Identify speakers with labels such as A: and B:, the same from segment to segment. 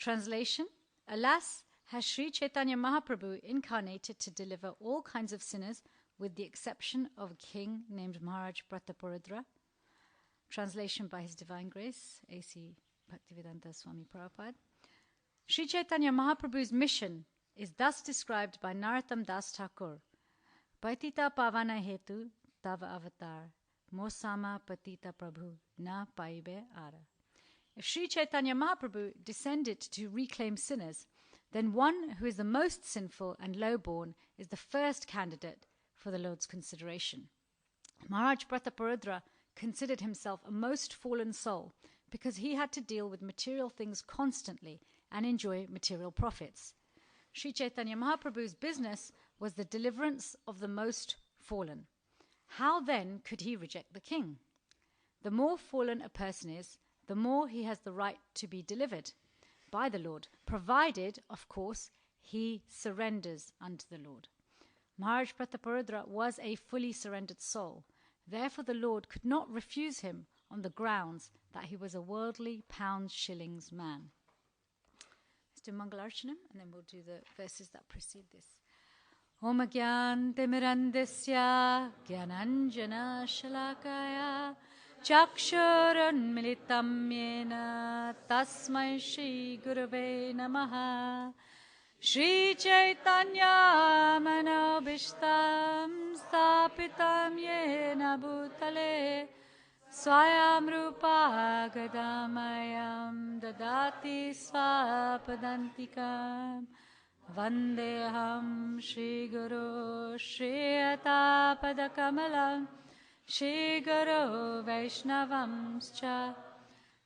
A: Translation: Alas, has Sri Chaitanya Mahaprabhu incarnated to deliver all kinds of sinners with the exception of a king named Maharaj Prataparudra? Translation by His Divine Grace, A.C. Bhaktivedanta Swami Prabhupada. Sri Chaitanya Mahaprabhu's mission is thus described by Narottam Das Thakur. Patita pavana hetu tava avatar, mosama patita prabhu na paibe ara. If Sri Chaitanya Mahaprabhu descended to reclaim sinners, then one who is the most sinful and low-born is the first candidate for the Lord's consideration. Maharaj Prataparudra considered himself a most fallen soul because he had to deal with material things constantly and enjoy material profits. Sri Chaitanya Mahaprabhu's business was the deliverance of the most fallen. How then could he reject the king? The more fallen a person is, the more he has the right to be delivered by the Lord, provided, of course, he surrenders unto the Lord. Maharaj Prataparudra was a fully surrendered soul. Therefore the Lord could not refuse him on the grounds that he was a worldly pounds shillings man. Let's do Mangalarchanam and then we'll do the verses that precede this. Om Gyan Timirandisya Gyananjana Shalakaya Chakshurunmilitam Yena Tasmai Shri Gurave Namaha Shri Chaitanya Manobishtam Stapitam Yena Bhutale Swayam Rupa Gadamayam Dadati Swapadantikam Vandeham Shri Guru Shri Atapadakamalam Shri Guru Vaishnavamscha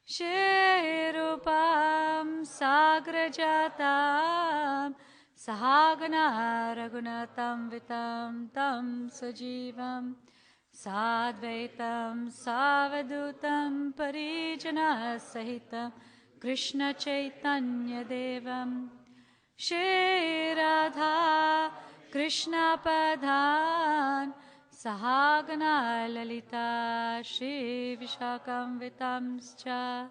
A: Shri Rupam Sagrajatam Sahagana Raghunatam Vitam Tam Sajivam Sadvaitam Savadutam Parijana Sahitam Krishna Chaitanya Devam Shri Radha Krishna Padhan Sahagana Lalita Shri Vishakam Vitamscha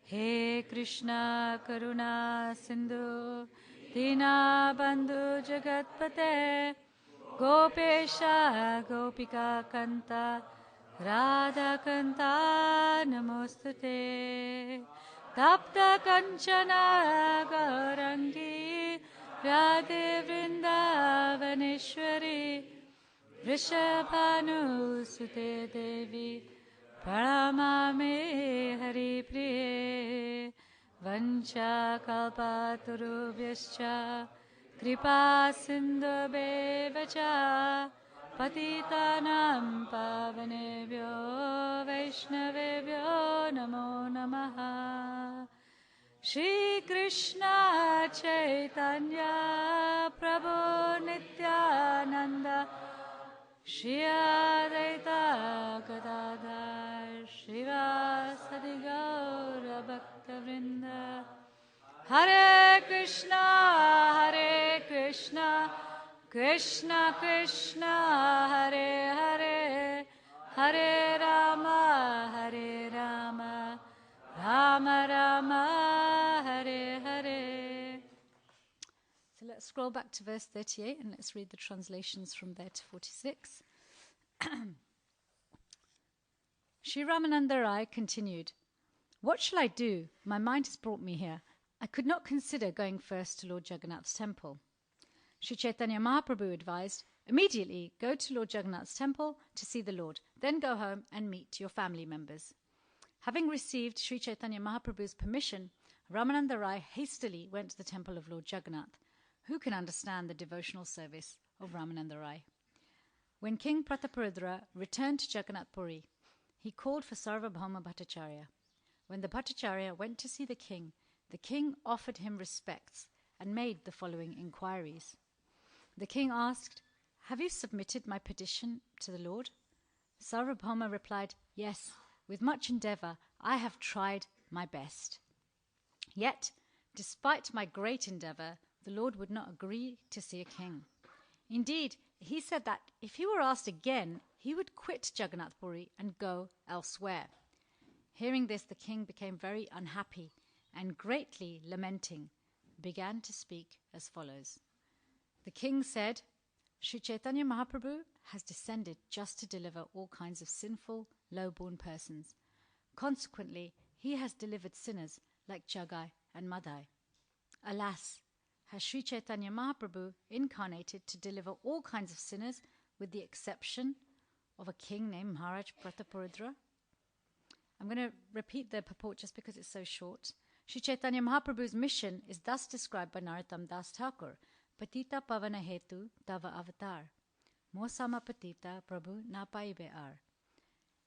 A: He Krishna Karuna Sindhu Dina Bandhu Jagatpate Gopesha Gopika Kanta Radha Kanta Namostate Tapta Kanchana Gaurangi Radhe Vrindavaneshwari Vrishabhanu Sute Devi Pranamame Hari Priye Vancha Kalpatarubhyascha Kripa Sindhu Bevacha Patitanam Pavanebhyo Vaishnavebhyo Namo Namaha Shri Krishna Chaitanya Prabhu Nityananda Shri Advaita Gadadhar Shrivasadi Gaura Bhaktavrinda Hare Krishna Krishna Krishna Hare Hare Hare Rama Rama Rama Hare Hare. So let's scroll back to verse 38 and let's read the translations from there to 46. Sri Ramananda Rai continued, "What shall I do? My mind has brought me here. I could not consider going first to Lord Jagannath's temple." Sri Chaitanya Mahaprabhu advised, "Immediately go to Lord Jagannath's temple to see the Lord, then go home and meet your family members." Having received Sri Chaitanya Mahaprabhu's permission, Ramananda Rai hastily went to the temple of Lord Jagannath. Who can understand the devotional service of Ramananda Rai? When King Prataparudra returned to Jagannath Puri, he called for Sarvabhauma Bhattacharya. When the Bhattacharya went to see the king offered him respects and made the following inquiries. The king asked, "Have you submitted my petition to the Lord?" Sarvabhauma replied, "Yes, with much endeavor I have tried my best." Yet, despite my great endeavor, the Lord would not agree to see a king. Indeed, he said that if he were asked again, he would quit Jagannath Puri and go elsewhere. Hearing this, the king became very unhappy and greatly lamenting, began to speak as follows. The king said, Sri Chaitanya Mahaprabhu has descended just to deliver all kinds of sinful, low-born persons. Consequently, he has delivered sinners like Jagai and Madhai. Alas, has Sri Chaitanya Mahaprabhu incarnated to deliver all kinds of sinners with the exception of a king named Maharaj Prataparudra? I'm going to repeat the purport just because it's so short. Sri Chaitanya Mahaprabhu's mission is thus described by Narottam Das Thakur. Patita pavana hetu tava avatar. Mosama patita prabhu na paibe ar.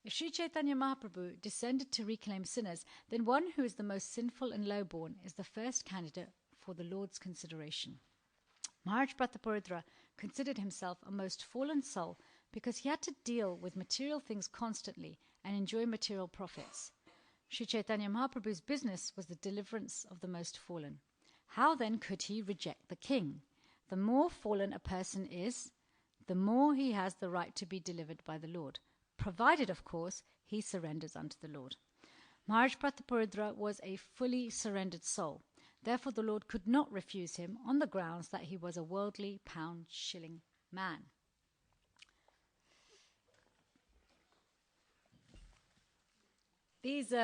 A: If Sri Chaitanya Mahaprabhu descended to reclaim sinners, then one who is the most sinful and low-born is the first candidate for the Lord's consideration. Maharaj Prataparudra considered himself a most fallen soul because he had to deal with material things constantly and enjoy material profits. Sri Chaitanya Mahaprabhu's business was the deliverance of the most fallen. How then could he reject the king? The more fallen a person is, the more he has the right to be delivered by the Lord, provided, of course, he surrenders unto the Lord. Maharaj Prataparudra was a fully surrendered soul. Therefore, the Lord could not refuse him on the grounds that he was a worldly pound-shilling man. These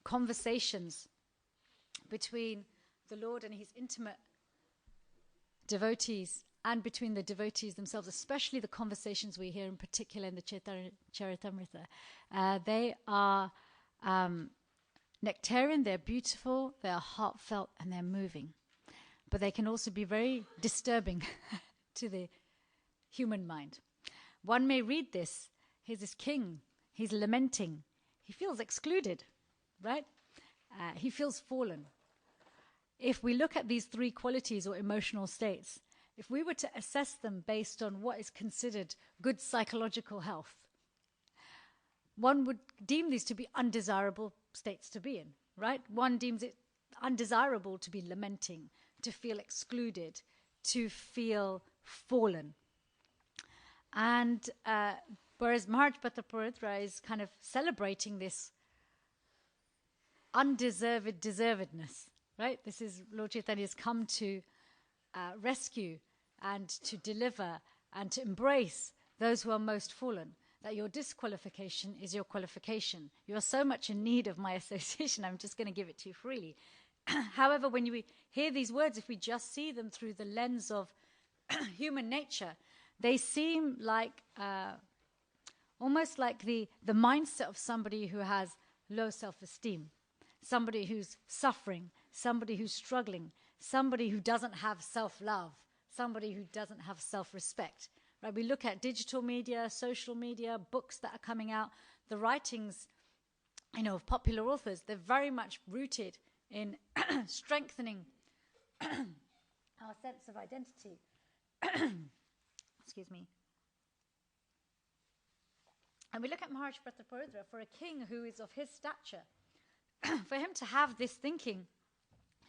A: conversations between the Lord and his intimate devotees and between the devotees themselves, especially the conversations we hear in particular in the Charitamrita, they are nectarian, they're beautiful, they're heartfelt, and they're moving. But they can also be very disturbing to the human mind. One may read this, here's this king, he's lamenting, he feels excluded, right? He feels fallen. If we look at these three qualities or emotional states, if we were to assess them based on what is considered good psychological health, one would deem these to be undesirable states to be in, right? One deems it undesirable to be lamenting, to feel excluded, to feel fallen. And whereas Maharaj Prataparudra is kind of celebrating this undeserved deservedness, right? This is Lord Chaitanya's come to rescue and to deliver and to embrace those who are most fallen, that your disqualification is your qualification. You are so much in need of my association, I'm just going to give it to you freely. However, when you hear these words, if we just see them through the lens of human nature, they seem like almost like the mindset of somebody who has low self-esteem, somebody who's suffering, somebody who's struggling, somebody who doesn't have self-love, somebody who doesn't have self-respect. Right? We look at digital media, social media, books that are coming out, the writings, of popular authors. They're very much rooted in strengthening our sense of identity. Excuse me. And we look at Maharaj Prataparudra, for a king who is of his stature, for him to have this thinking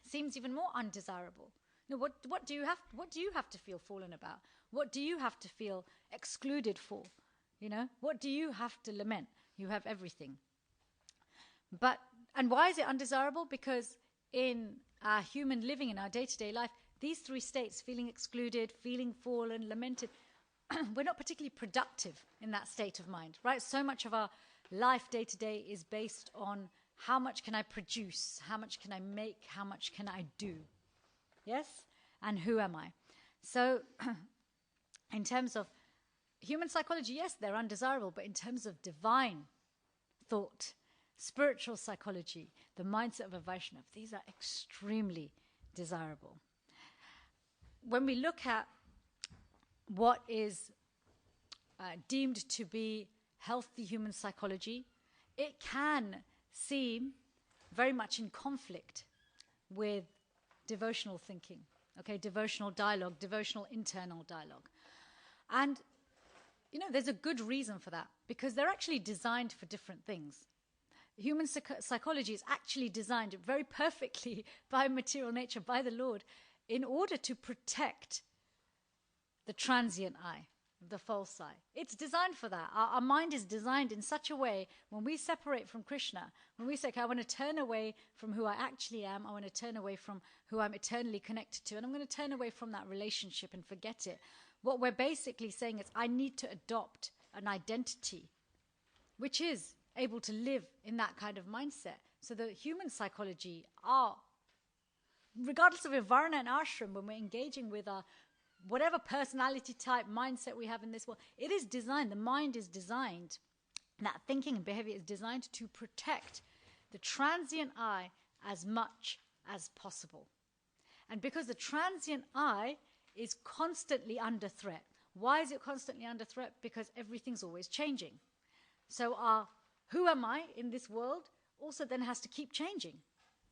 A: seems even more undesirable. What do you have to feel fallen about? What do you have to feel excluded for? What do you have to lament? You have everything. And why is it undesirable? Because in our human living, in our day-to-day life, these three states, feeling excluded, feeling fallen, lamented, we're not particularly productive in that state of mind, right? So much of our life day-to-day is based on how much can I produce, how much can I make, how much can I do, yes? And who am I? So in terms of human psychology, yes, they're undesirable, but in terms of divine thought, spiritual psychology, the mindset of a Vaishnava, these are extremely desirable. When we look at what is deemed to be healthy human psychology, it can seem very much in conflict with devotional thinking, devotional dialogue, devotional internal dialogue. And, there's a good reason for that, because they're actually designed for different things. Human psychology is actually designed very perfectly by material nature, by the Lord, in order to protect the transient I, the false I. It's designed for that. Our mind is designed in such a way, when we separate from Krishna, when we say, okay, I want to turn away from who I actually am, I want to turn away from who I'm eternally connected to, and I'm going to turn away from that relationship and forget it. What we're basically saying is, I need to adopt an identity which is able to live in that kind of mindset. So the human psychology are, regardless of Varna and ashram, when we're engaging with our whatever personality type mindset we have in this world, it is designed, the mind is designed, that thinking and behavior is designed to protect the transient I as much as possible. And because the transient I is constantly under threat. Why is it constantly under threat? Because everything's always changing. So our who am I in this world also then has to keep changing,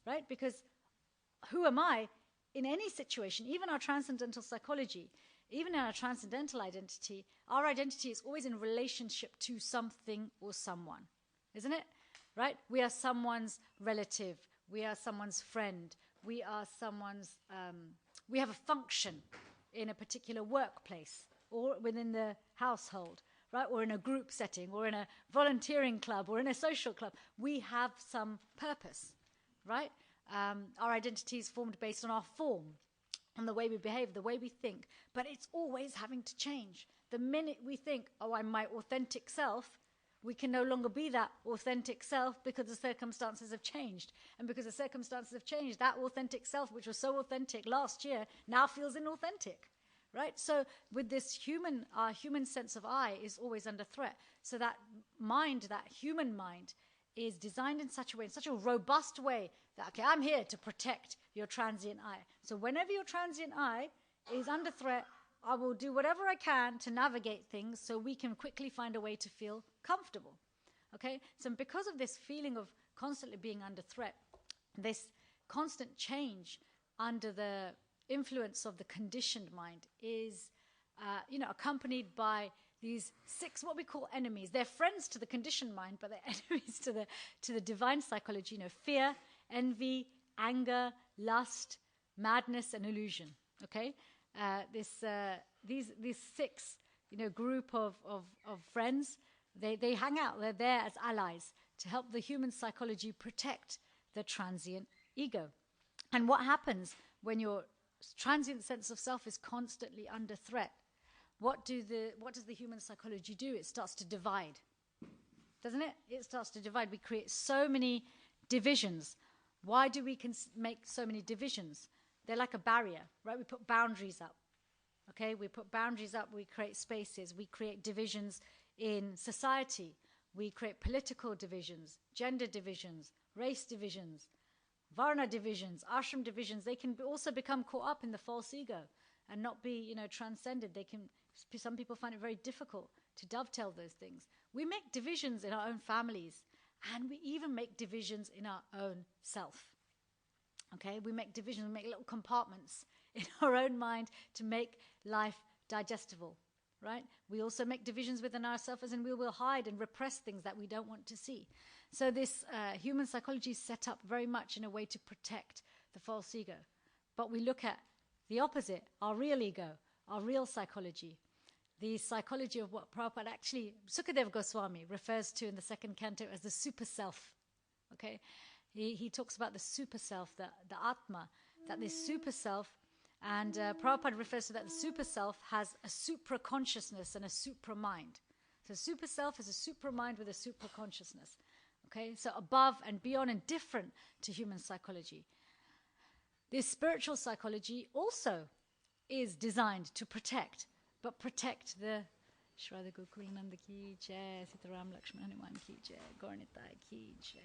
A: right? Because who am I in any situation, even our transcendental psychology, even in our transcendental identity, our identity is always in relationship to something or someone, isn't it? Right? We are someone's relative. We are someone's friend. We are someone's, we have a function in a particular workplace or within the household, right? Or in a group setting or in a volunteering club or in a social club. We have some purpose, right? Our identity is formed based on our form, on the way we behave, the way we think. But it's always having to change. The minute we think, oh, I'm my authentic self, we can no longer be that authentic self because the circumstances have changed. And because the circumstances have changed, that authentic self, which was so authentic last year, now feels inauthentic, right? So with this human, our human sense of I is always under threat. So that mind, that human mind, is designed in such a way, in such a robust way, that, okay, I'm here to protect your transient I. So whenever your transient I is under threat, I will do whatever I can to navigate things so we can quickly find a way to feel comfortable. Okay? So because of this feeling of constantly being under threat, this constant change under the influence of the conditioned mind is, accompanied by these 6, what we call enemies. They're friends to the conditioned mind, but they're enemies to the divine psychology. Fear, envy, anger, lust, madness, and illusion. Okay, these 6, group of friends. They hang out. They're there as allies to help the human psychology protect the transient ego. And what happens when your transient sense of self is constantly under threat? What does the human psychology do? It starts to divide, doesn't it? It starts to divide. We create so many divisions. Why do we make so many divisions? They're like a barrier, right? We put boundaries up, okay? We put boundaries up. We create spaces. We create divisions in society. We create political divisions, gender divisions, race divisions, varna divisions, ashram divisions. They can also become caught up in the false ego and not be, transcended. Some people find it very difficult to dovetail those things. We make divisions in our own families, and we even make divisions in our own self. Okay, we make divisions, we make little compartments in our own mind to make life digestible, right? We also make divisions within ourselves, and we will hide and repress things that we don't want to see. So this human psychology is set up very much in a way to protect the false ego. But we look at the opposite, our real ego, our real psychology. The psychology of what Prabhupada actually, Sukadeva Goswami refers to in the 2nd canto as the super self. Okay, he talks about the super self, the Atma, that this super self, and Prabhupada refers to that the super self has a supra consciousness and a supra mind. So super self is a supra mind with a supra consciousness. Okay, so above and beyond and different to human psychology. This spiritual psychology also is designed to protect, but protect the Shraddha Gokulananda ki jai, Sitaram Lakshman Hanuman ki jai, Gaurnitai ki jai.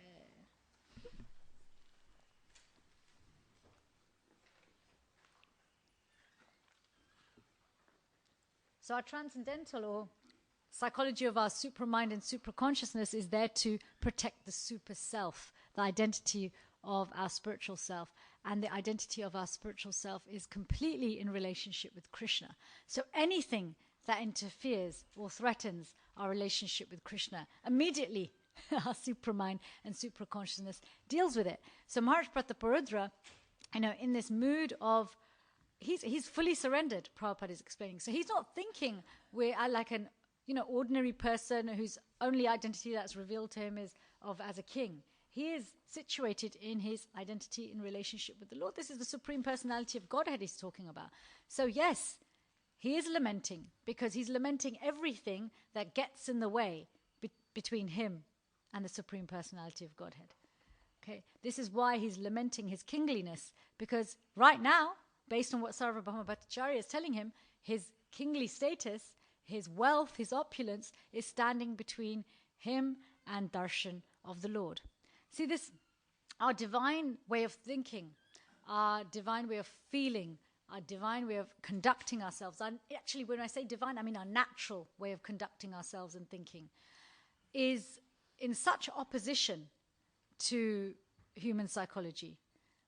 A: So our transcendental or psychology of our supramind and supraconsciousness is there to protect the super self, the identity of our spiritual self. And the identity of our spiritual self is completely in relationship with Krishna. So anything that interferes or threatens our relationship with Krishna, immediately our supramind and supraconsciousness deals with it. So Maharaj Prataparudra, in this mood of he's fully surrendered, Prabhupada is explaining. So he's not thinking we're like an ordinary person whose only identity that's revealed to him is as a king. He is situated in his identity in relationship with the Lord. This is the Supreme Personality of Godhead he's talking about. So yes, he is lamenting because he's lamenting everything that gets in the way between him and the Supreme Personality of Godhead. Okay, this is why he's lamenting his kingliness, because right now, based on what Sarvabhauma Bhattacharya is telling him, his kingly status, his wealth, his opulence is standing between him and darshan of the Lord. See, our divine way of thinking, our divine way of feeling, our divine way of conducting ourselves, and actually when I say divine, I mean our natural way of conducting ourselves and thinking, is in such opposition to human psychology,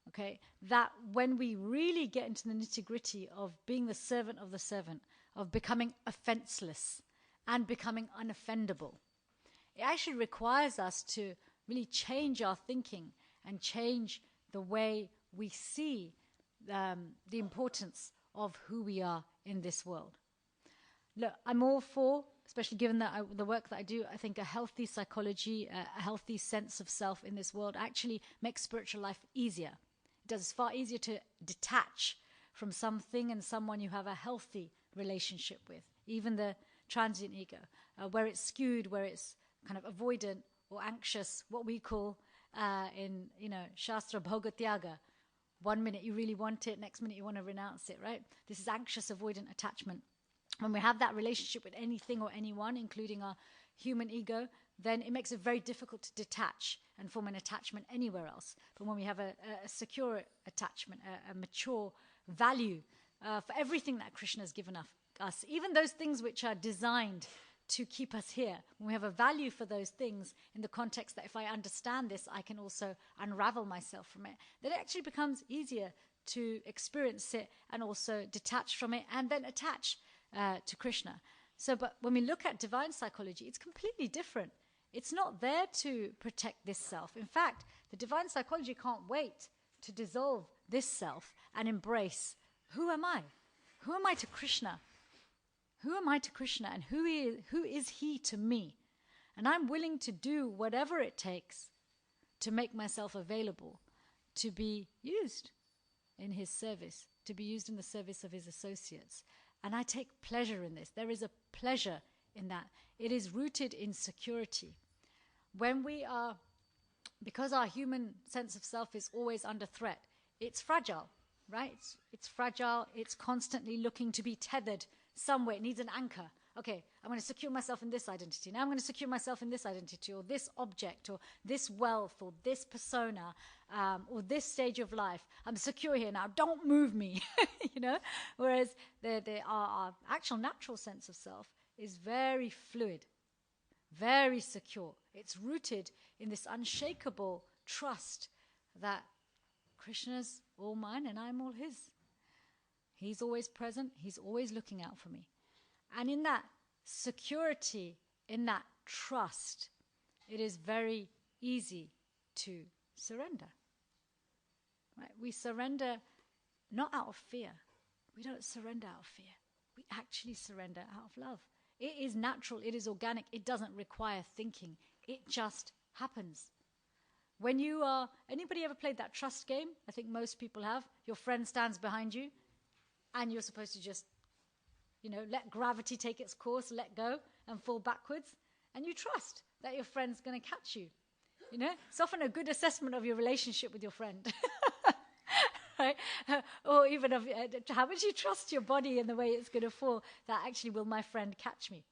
A: okay, that when we really get into the nitty-gritty of being the servant of the servant, of becoming offenseless and becoming unoffendable, it actually requires us to really change our thinking and change the way we see the importance of who we are in this world. Look, I'm all for, especially given that the work that I do, I think a healthy psychology, a healthy sense of self in this world actually makes spiritual life easier. It does. It's far easier to detach from something and someone you have a healthy relationship with, even the transient ego, where it's skewed, where it's kind of avoidant or anxious, what we call in Shastra Bhogatyaga. 1 minute you really want it, next minute you want to renounce it, right? This is anxious avoidant attachment. When we have that relationship with anything or anyone, including our human ego, then it makes it very difficult to detach and form an attachment anywhere else. But when we have a secure attachment, a mature value for everything that Krishna has given us, even those things which are designed to keep us here, when we have a value for those things in the context that if I understand this, I can also unravel myself from it, then it actually becomes easier to experience it and also detach from it and then attach to Krishna. So, but when we look at divine psychology, it's completely different. It's not there to protect this self. In fact, the divine psychology can't wait to dissolve this self and embrace, who am I? Who am I to Krishna? Who am I to Krishna and who is he to me? And I'm willing to do whatever it takes to make myself available to be used in his service, to be used in the service of his associates. And I take pleasure in this. There is a pleasure in that. It is rooted in security. When we are, because our human sense of self is always under threat, it's fragile, right? It's fragile. It's constantly looking to be tethered somewhere. It needs an anchor. Okay, I'm going to secure myself in this identity. Now I'm going to secure myself in this identity or this object or this wealth or this persona or this stage of life. I'm secure here now. Don't move me, Whereas our actual natural sense of self is very fluid, very secure. It's rooted in this unshakable trust that Krishna's all mine and I'm all his. He's always present. He's always looking out for me. And in that security, in that trust, it is very easy to surrender. Right? We surrender not out of fear. We don't surrender out of fear. We actually surrender out of love. It is natural. It is organic. It doesn't require thinking. It just happens. When you are, anybody ever played that trust game? I think most people have. Your friend stands behind you and you're supposed to just let gravity take its course, let go, and fall backwards. And you trust that your friend's going to catch you. It's often a good assessment of your relationship with your friend. Right? Or even of how much you trust your body and the way it's going to fall, that actually will my friend catch me.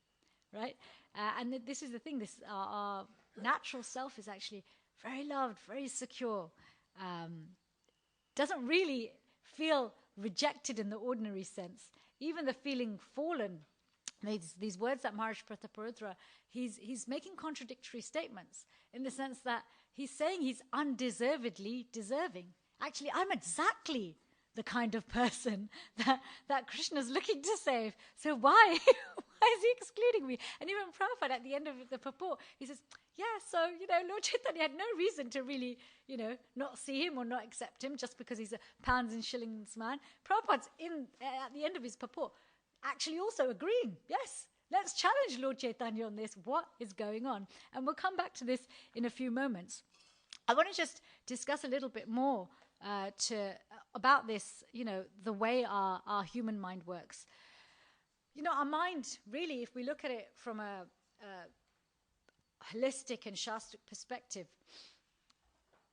A: Right? And this is the thing, our natural self is actually very loved, very secure. Doesn't really feel rejected in the ordinary sense. Even the feeling fallen, these words that Maharaj Prataparudra, he's making contradictory statements in the sense that he's saying he's undeservedly deserving. Actually, I'm exactly the kind of person that Krishna's looking to save. So why? Why is he excluding me? And even Prabhupada at the end of the purport, he says, yeah, so, Lord Chaitanya had no reason to really, not see him or not accept him just because he's a pounds and shillings man. Prabhupada's at the end of his purport actually also agreeing, yes, let's challenge Lord Chaitanya on this. What is going on? And we'll come back to this in a few moments. I want to just discuss a little bit more about this, the way our human mind works. Our mind, really, if we look at it from a holistic and Shastric perspective,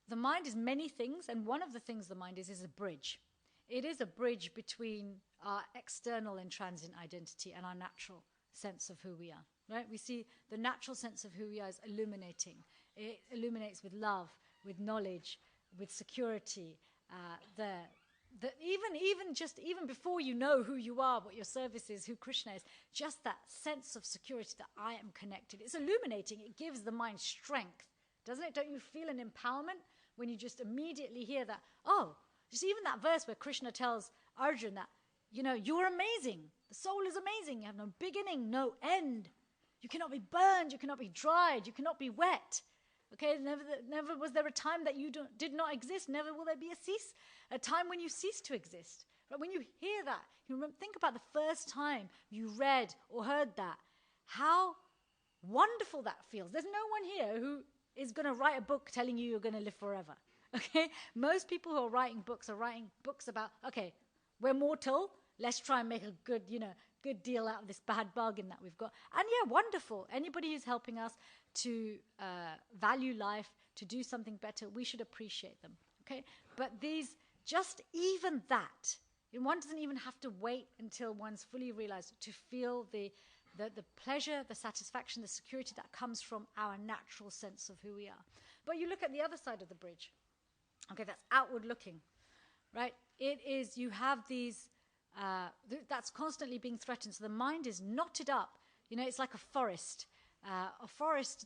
A: the mind is many things, and one of the things the mind is a bridge. It is a bridge between our external and transient identity and our natural sense of who we are, right? We see the natural sense of who we are as illuminating. It illuminates with love, with knowledge, with security. Even before you know who you are, what your service is, who Krishna is, just that sense of security that I am connected. It's illuminating. It gives the mind strength, doesn't it? Don't you feel an empowerment when you just immediately hear that? Oh, just even that verse where Krishna tells Arjuna that, you're amazing. The soul is amazing. You have no beginning, no end. You cannot be burned. You cannot be dried. You cannot be wet. Okay, never was there a time that you did not exist. Never will there be a time when you cease to exist. But when you hear that, think about the first time you read or heard that. How wonderful that feels. There's no one here who is going to write a book telling you you're going to live forever. Okay, most people who are writing books about, okay, we're mortal. Let's try and make a good deal out of this bad bargain that we've got. And yeah, wonderful. Anybody who's helping us to value life, to do something better, we should appreciate them. Okay, but even that, one doesn't even have to wait until one's fully realized to feel the pleasure, the satisfaction, the security that comes from our natural sense of who we are. But you look at the other side of the bridge. Okay, that's outward looking, right? It is, you have these, that's constantly being threatened. So the mind is knotted up. It's like a forest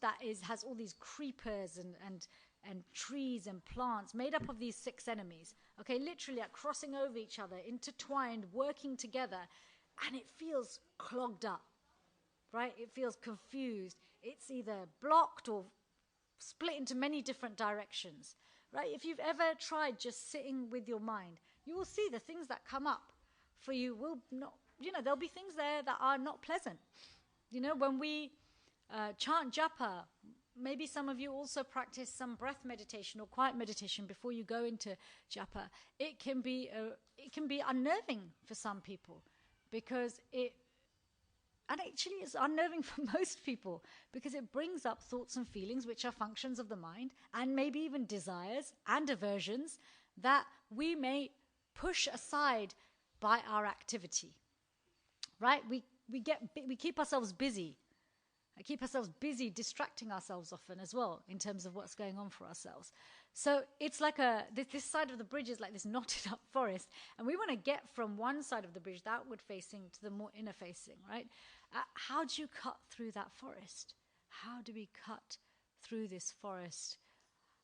A: that has all these creepers and trees and plants made up of these 6 enemies. Okay, literally like crossing over each other, intertwined, working together, and it feels clogged up, right? It feels confused. It's either blocked or split into many different directions, right? If you've ever tried just sitting with your mind, you will see the things that come up for you will not, there'll be things there that are not pleasant. When we chant japa, maybe some of you also practice some breath meditation or quiet meditation before you go into japa. It can be unnerving for some people because and actually it's unnerving for most people because it brings up thoughts and feelings which are functions of the mind and maybe even desires and aversions that we may push aside by our activity, right? We keep ourselves busy. Distracting ourselves often as well in terms of what's going on for ourselves. So it's like this side of the bridge is like this knotted up forest, and we want to get from one side of the bridge, the outward facing, to the more inner facing, right? How do you cut through that forest? How do we cut through this forest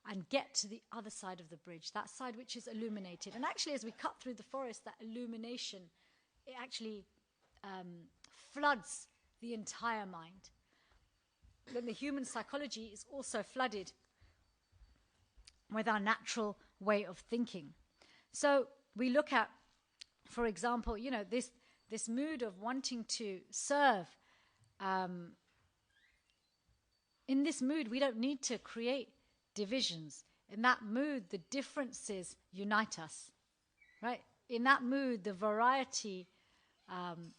A: and get to the other side of the bridge, that side which is illuminated? And actually, as we cut through the forest, that illumination, it actually floods the entire mind. Then the human psychology is also flooded with our natural way of thinking. So we look at, for example, this mood of wanting to serve. In this mood, we don't need to create divisions. In that mood, the differences unite us, right? In that mood, the variety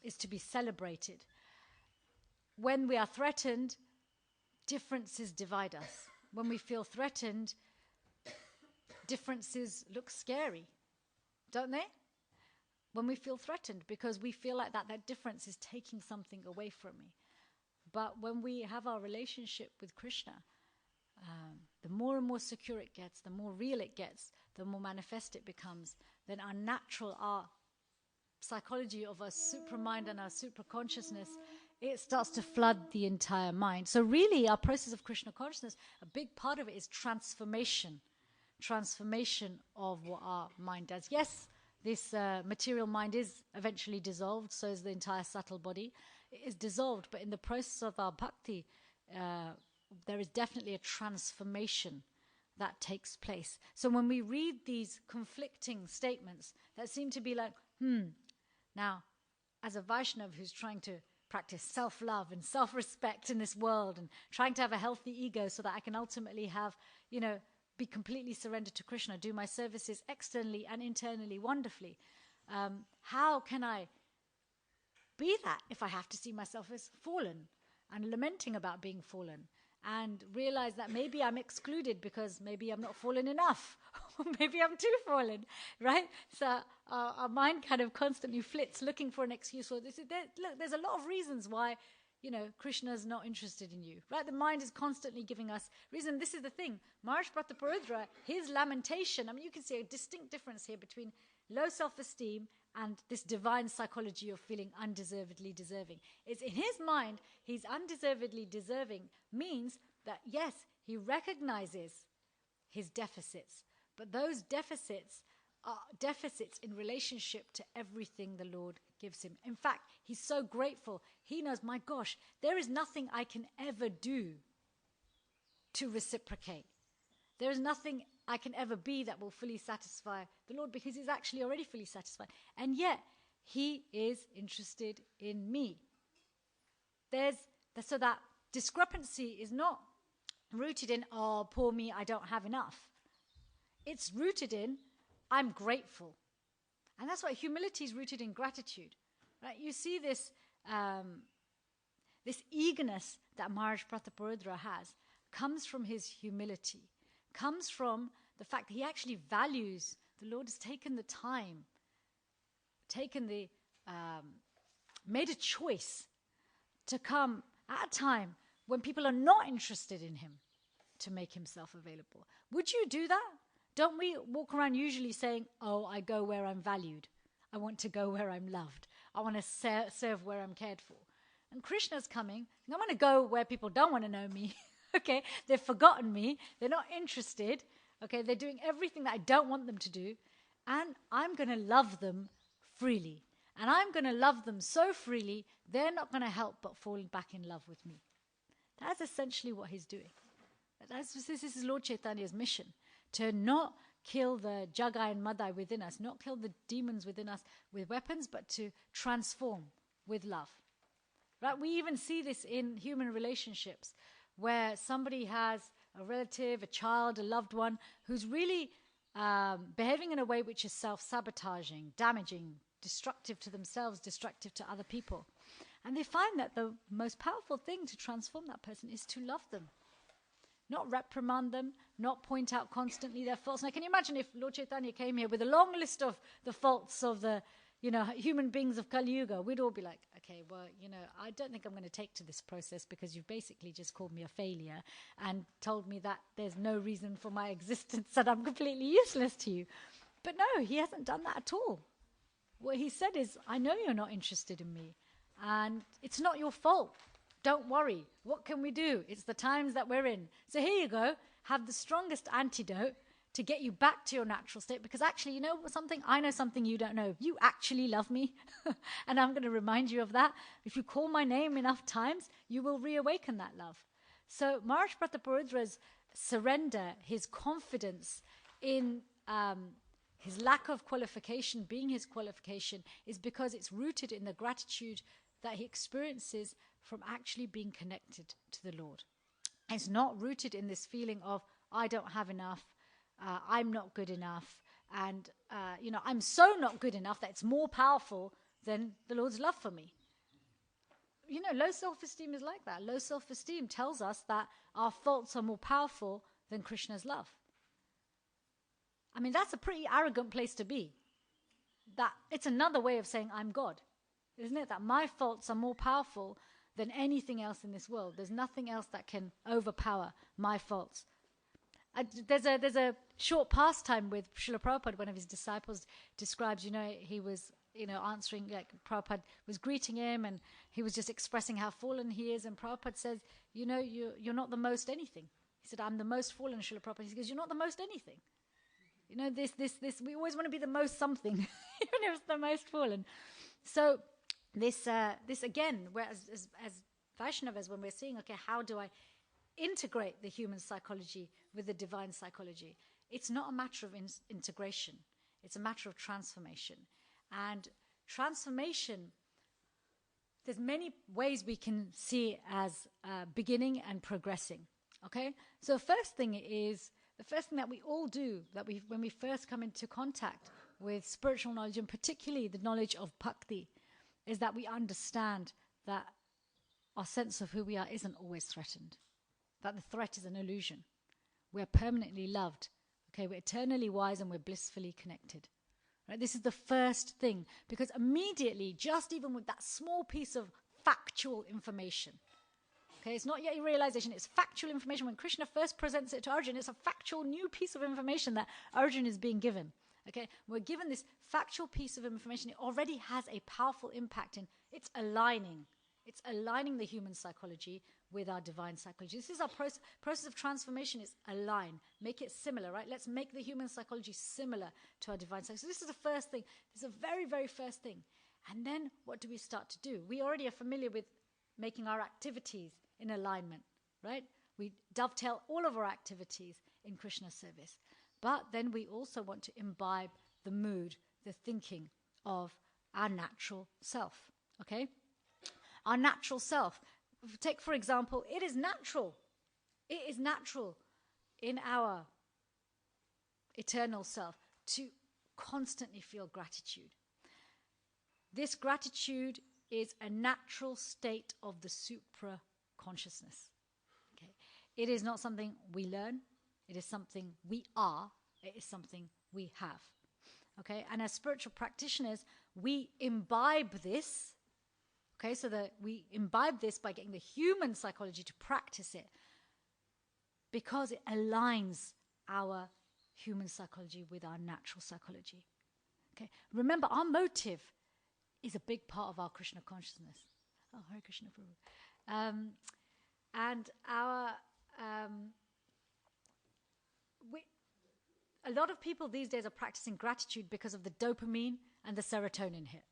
A: is to be celebrated. When we are threatened, differences divide us. When we feel threatened, differences look scary, don't they? When we feel threatened, because we feel like that difference is taking something away from me. But when we have our relationship with Krishna, the more and more secure it gets, the more real it gets, the more manifest it becomes, then our psychology of our supramind and our supraconsciousness, it starts to flood the entire mind. So really, our process of Krishna consciousness, a big part of it is transformation of what our mind does. Yes, this material mind is eventually dissolved, so is the entire subtle body. It is dissolved, but in the process of our bhakti, there is definitely a transformation that takes place. So when we read these conflicting statements that seem to be like, now, as a Vaishnav who's trying to practice self-love and self-respect in this world and trying to have a healthy ego so that I can ultimately have, be completely surrendered to Krishna, do my services externally and internally wonderfully. How can I be that if I have to see myself as fallen and lamenting about being fallen and realize that maybe I'm excluded because maybe I'm not fallen enough or maybe I'm too fallen, right? So our mind kind of constantly flits looking for an excuse for this. Look, there's a lot of reasons why Krishna's not interested in you, right? The mind is constantly giving us reason. This is the thing. Maharaj Prataparudra, his lamentation, you can see a distinct difference here between low self-esteem and this divine psychology of feeling undeservedly deserving. It's in his mind, he's undeservedly deserving means that, yes, he recognizes his deficits, but those deficits are deficits in relationship to everything the Lord gives him. In fact, he's so grateful. He knows, my gosh, there is nothing I can ever do to reciprocate. There is nothing I can ever be that will fully satisfy the Lord because he's actually already fully satisfied. And yet, he is interested in me. So that discrepancy is not rooted in, oh, poor me, I don't have enough. It's rooted in, I'm grateful. And that's why humility is rooted in gratitude. Right? You see this eagerness that Maharaj Prataparudra has comes from his humility, comes from the fact that he actually values, the Lord has taken the time, made a choice to come at a time when people are not interested in him to make himself available. Would you do that? Don't we walk around usually saying, oh, I go where I'm valued. I want to go where I'm loved. I want to serve where I'm cared for. And Krishna's coming. I want to go where people don't want to know me. Okay, they've forgotten me. They're not interested. Okay, they're doing everything that I don't want them to do. And I'm going to love them freely. And I'm going to love them so freely, they're not going to help but fall back in love with me. That's essentially what he's doing. This is Lord Chaitanya's mission. To not kill the Jagai and Madai within us, not kill the demons within us with weapons, but to transform with love. Right? We even see this in human relationships, where somebody has a relative, a child, a loved one, who's really behaving in a way which is self-sabotaging, damaging, destructive to themselves, destructive to other people. And they find that the most powerful thing to transform that person is to love them. Not reprimand them, not point out constantly their faults. Now, can you imagine if Lord Chaitanya came here with a long list of the faults of the, human beings of Kali Yuga? We'd all be like, okay, well, I don't think I'm going to take to this process because you've basically just called me a failure and told me that there's no reason for my existence and I'm completely useless to you. But no, he hasn't done that at all. What he said is, I know you're not interested in me and it's not your fault. Don't worry. What can we do? It's the times that we're in. So here you go. Have the strongest antidote to get you back to your natural state. Because actually, you know something? I know something you don't know. You actually love me. And I'm going to remind you of that. If you call my name enough times, you will reawaken that love. So Maharaj Prataparudra's surrender, his confidence in his lack of qualification being his qualification, is because it's rooted in the gratitude that he experiences from actually being connected to the Lord. It's not rooted in this feeling of, I don't have enough, I'm not good enough, and I'm so not good enough that it's more powerful than the Lord's love for me. Low self-esteem is like that. Low self-esteem tells us that our faults are more powerful than Krishna's love. That's a pretty arrogant place to be. That it's another way of saying I'm God, isn't it? That my faults are more powerful than anything else in this world. There's nothing else that can overpower my faults. There's a short pastime with Srila Prabhupada. One of his disciples describes, he was, answering, like Prabhupada was greeting him and he was just expressing how fallen he is. And Prabhupada says, you're not the most anything. He said, I'm the most fallen, Srila Prabhupada. He goes, you're not the most anything. This. We always want to be the most something, even if it's the most fallen. So this again, whereas as Vaishnavas, when we're seeing, okay, how do I integrate the human psychology with the divine psychology? It's not a matter of integration. It's a matter of transformation. And transformation, there's many ways we can see it as beginning and progressing. Okay? So the first thing that we all do, when we first come into contact with spiritual knowledge, and particularly the knowledge of bhakti, is that we understand that our sense of who we are isn't always threatened. That the threat is an illusion. We're permanently loved. Okay, we're eternally wise and we're blissfully connected. Right? This is the first thing, because immediately, just even with that small piece of factual information, okay, it's not yet a realization, it's factual information. When Krishna first presents it to Arjuna, it's a factual new piece of information that Arjuna is being given. Okay, we're given this factual piece of information. It already has a powerful impact in it's aligning the human psychology with our divine psychology. This is our process of transformation, is align, make it similar, right? Let's make the human psychology similar to our divine psychology. So this is the first thing. This is a very, very first thing. And then what do we start to do? We already are familiar with making our activities in alignment, right? We dovetail all of our activities in Krishna's service. But then we also want to imbibe the mood, the thinking of our natural self, okay? Our natural self. Take, for example, it is natural in our eternal self to constantly feel gratitude. This gratitude is a natural state of the supra-consciousness. Okay? It is not something we learn. It is something we are. It is something we have. Okay? And as spiritual practitioners, we imbibe this. Okay, so that we imbibe this by getting the human psychology to practice it, because it aligns our human psychology with our natural psychology. Okay, remember, our motive is a big part of our Krishna consciousness. Oh, Hare Krishna Prabhu. And a lot of people these days are practicing gratitude because of the dopamine and the serotonin hit.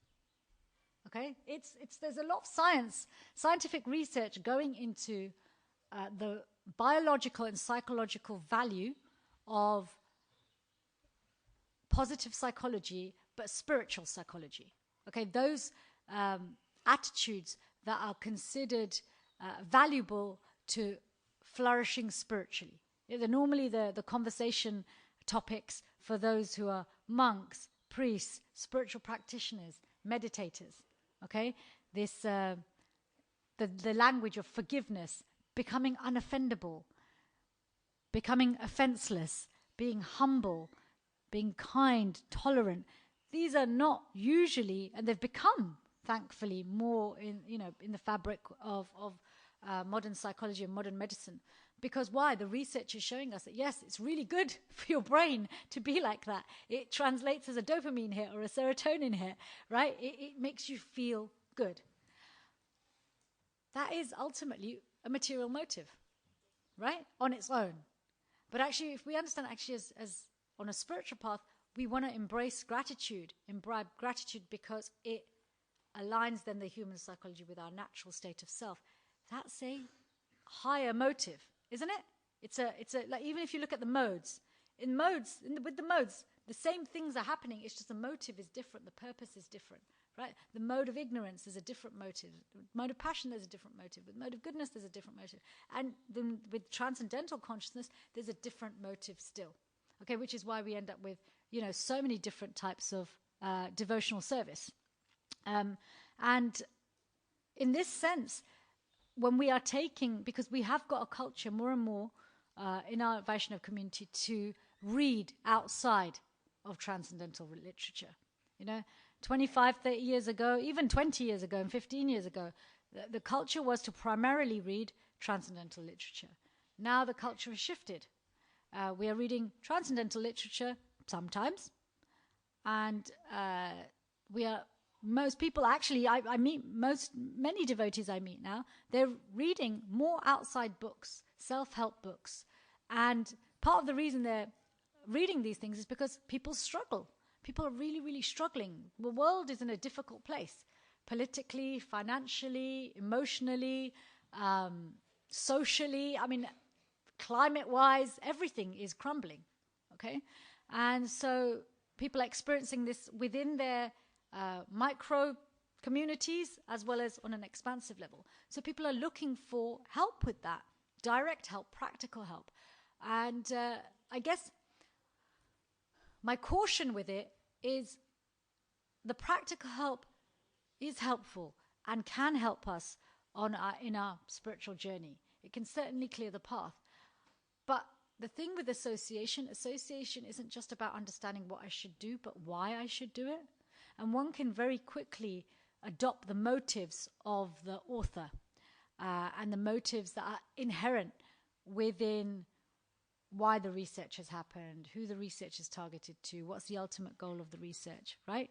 A: Okay, there's a lot of scientific research going into the biological and psychological value of positive psychology, but spiritual psychology. Okay, those attitudes that are considered valuable to flourishing spiritually. They're normally the conversation topics for those who are monks, priests, spiritual practitioners, meditators. Okay, this the language of forgiveness, becoming unoffendable, becoming offenseless, being humble, being kind, tolerant. These are not usually, and they've become, thankfully, more in the fabric of modern psychology and modern medicine. Because why? The research is showing us that yes, it's really good for your brain to be like that. It translates as a dopamine hit or a serotonin hit, right? It makes you feel good. That is ultimately a material motive, right? On its own. But actually, if we understand actually as on a spiritual path, we want to embrace gratitude, imbibe gratitude, because it aligns then the human psychology with our natural state of self. That's a higher motive, isn't it? It's a like, even if you look at the modes, with the modes, the same things are happening. It's just the motive is different, the purpose is different, right? The mode of ignorance is a different motive. The mode of passion, there's a different motive. With mode of goodness, there's a different motive. And then with transcendental consciousness, there's a different motive still. Okay, which is why we end up with so many different types of devotional service. And in this sense, when we are because we have got a culture more and more in our Vaishnava community to read outside of transcendental literature. 25, 30 years ago, even 20 years ago and 15 years ago, the culture was to primarily read transcendental literature. Now the culture has shifted. We are reading transcendental literature sometimes, and most people actually, I meet many devotees I meet now, they're reading more outside books, self-help books. And part of the reason they're reading these things is because people struggle. People are really, really struggling. The world is in a difficult place, politically, financially, emotionally, socially. I mean, climate-wise, everything is crumbling, okay? And so people are experiencing this within their micro communities as well as on an expansive level. So people are looking for help with that, direct help, practical help. And I guess my caution with it is the practical help is helpful and can help us in our spiritual journey. It can certainly clear the path. But the thing with association isn't just about understanding what I should do, but why I should do it. And one can very quickly adopt the motives of the author and the motives that are inherent within why the research has happened, who the research is targeted to, what's the ultimate goal of the research, right?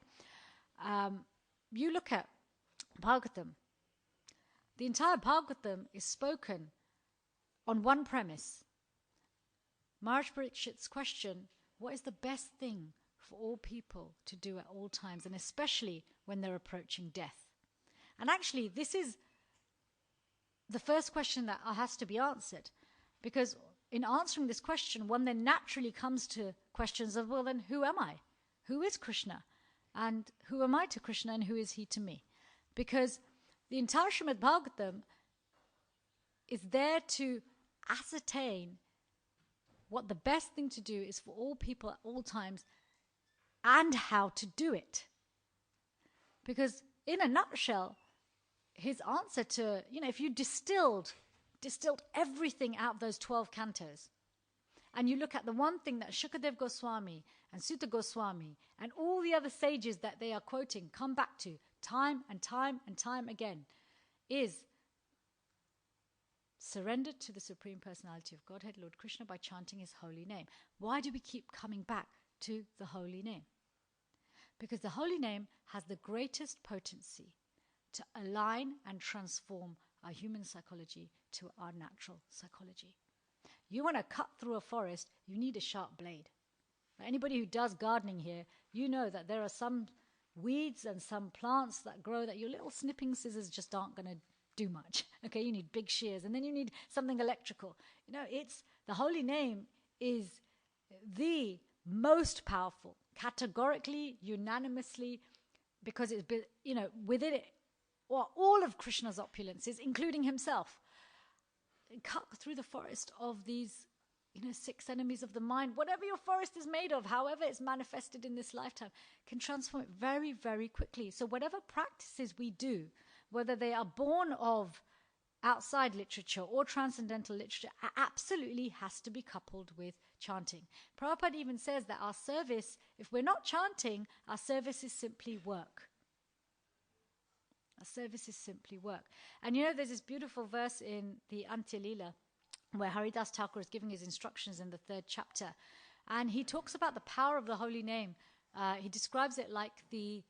A: You look at Bhagavatam. The entire Bhagavatam is spoken on one premise. Maharaj Parikshit's question, what is the best thing for all people to do at all times, and especially when they're approaching death? And actually, this is the first question that has to be answered, because in answering this question, one then naturally comes to questions of, well, then who am I? Who is Krishna? And who am I to Krishna, and who is he to me? Because the entire Srimad Bhagavatam is there to ascertain what the best thing to do is for all people at all times and how to do it. Because in a nutshell, his answer to, if you distilled everything out of those 12 cantos, and you look at the one thing that Shukadev Goswami and Sutta Goswami and all the other sages that they are quoting come back to time and time and time again, is surrender to the Supreme Personality of Godhead, Lord Krishna, by chanting his holy name. Why do we keep coming back to the holy name? Because the holy name has the greatest potency to align and transform our human psychology to our natural psychology. You want to cut through a forest, you need a sharp blade. Anybody who does gardening here, you know that there are some weeds and some plants that grow that your little snipping scissors just aren't going to do much. Okay, you need big shears, and then you need something electrical. It's the holy name is the most powerful, categorically, unanimously, because it's within it, or all of Krishna's opulences, including himself, cut through the forest of these 6 enemies of the mind. Whatever your forest is made of, however it's manifested in this lifetime, can transform it very, very quickly. So whatever practices we do, whether they are born of outside literature or transcendental literature, absolutely has to be coupled with chanting. Prabhupada even says that our service, if we're not chanting, our service is simply work. Our service is simply work. And there's this beautiful verse in the Madhya Lila where Haridas Thakur is giving his instructions in the 3rd chapter. And he talks about the power of the holy name. He describes it like the